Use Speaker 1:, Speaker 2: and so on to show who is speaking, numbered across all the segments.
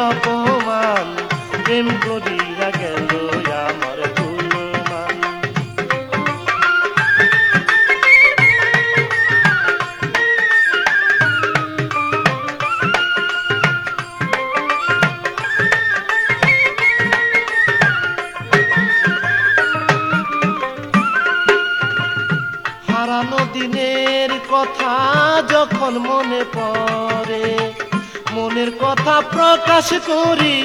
Speaker 1: অপমান, প্রেম করিয়া গেল আমার গুণমান। হারানো দিনের কথা যখন মনে পড়ে, মনের কথা প্রকাশ করি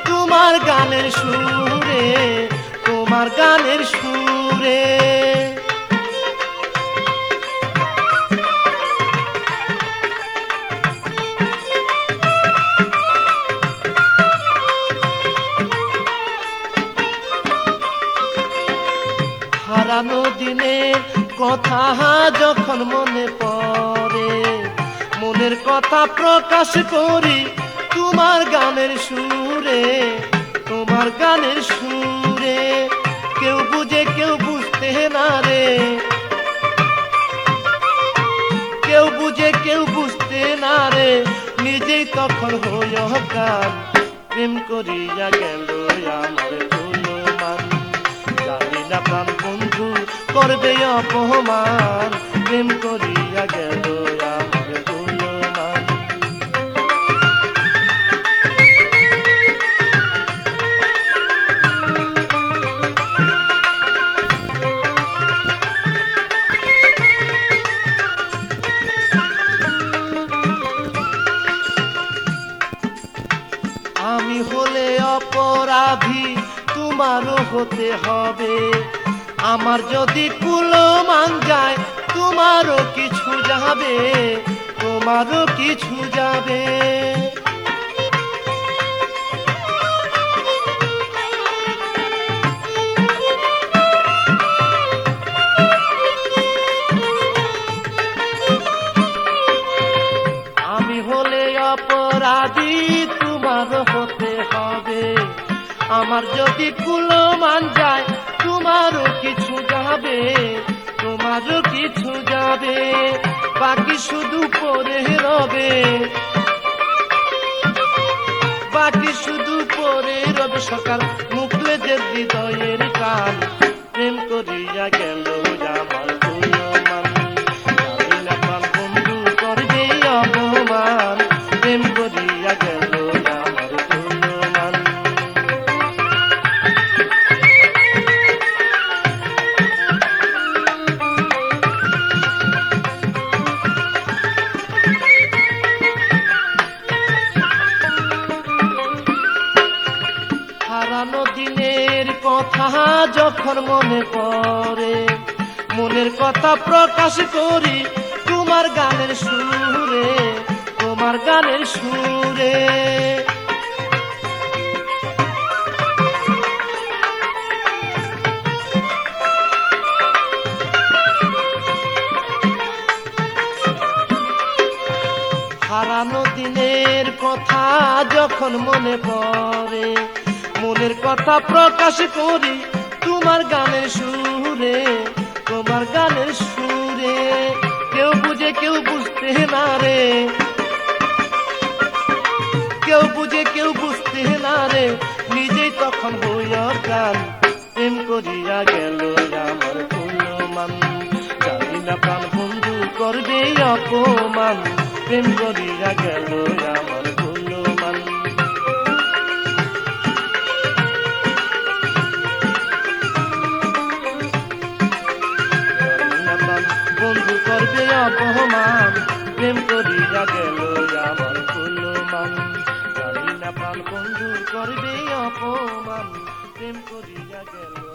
Speaker 1: তোমার গানের সুরে, তোমার গানের সুরে। হারানো দিনের কথা যখন মনে পড়ে, মনের কথা প্রকাশ করি তোমার গানের সুরে, তোমার গানের সুরে। কেউ বুঝে কেউ বুঝতে না রে, কেউ বুঝে কেউ বুঝতে না রে, নিজেই তখন হইয়া গান, প্রেম করিয়া গেল আমার গুণমান। জানি না প্রাণ বন্ধু করবে অপমান, প্রেম করিয়া গেল আমার গুণমান। আমি হলে অপরাধী তোমারও হতে হবে, আমার যদি কুলমান যায় তোমারও কিছু যাবে, তোমারও কিছু যাবে। আমি হলে অপরাধী তোমারও হতে হবে, আমার যদি কুলমান যায় তোমারও কিছু যাবে, তোমারও কিছু যাবে। বাকি শুধু পড়ে রবে, বাকি শুধু পড়ে রবে সকাল মুখলে যে হৃদয়ের কান, প্রেম করিয়া গেল আমার গুণমান। জানি না প্রাণ বন্ধু করবে অপমান, প্রেম করিয়া গেল আমার গুণমান। হারানো দিনের কথা যখন মনে পড়ে, মনের কথা প্রকাশ করি তোমার গানের সুরে, তোমার গানের সুরে। হারানো দিনের কথা যখন মনে পড়ে, মনের কথা প্রকাশ করি তোমার গানের সুরে, তোমার গানের সুরে। কেউ বুঝে কেউ বুঝতে না রে, কেউ বুঝে কেউ বুঝতে না রে, নিজেই তখন হইয়া গান, প্রেম করিয়া গেল আমার গুণমান। জানি না প্রাণ বন্ধু করবে অপমান, প্রেম করিয়া গেল আমার গুণমান। বন্ধু করবে অপমান, প্রেম করিয়া গেল আমার গুণমান। জানি না প্রাণ বন্ধু করবে অপমান, প্রেম করিয়া গেল।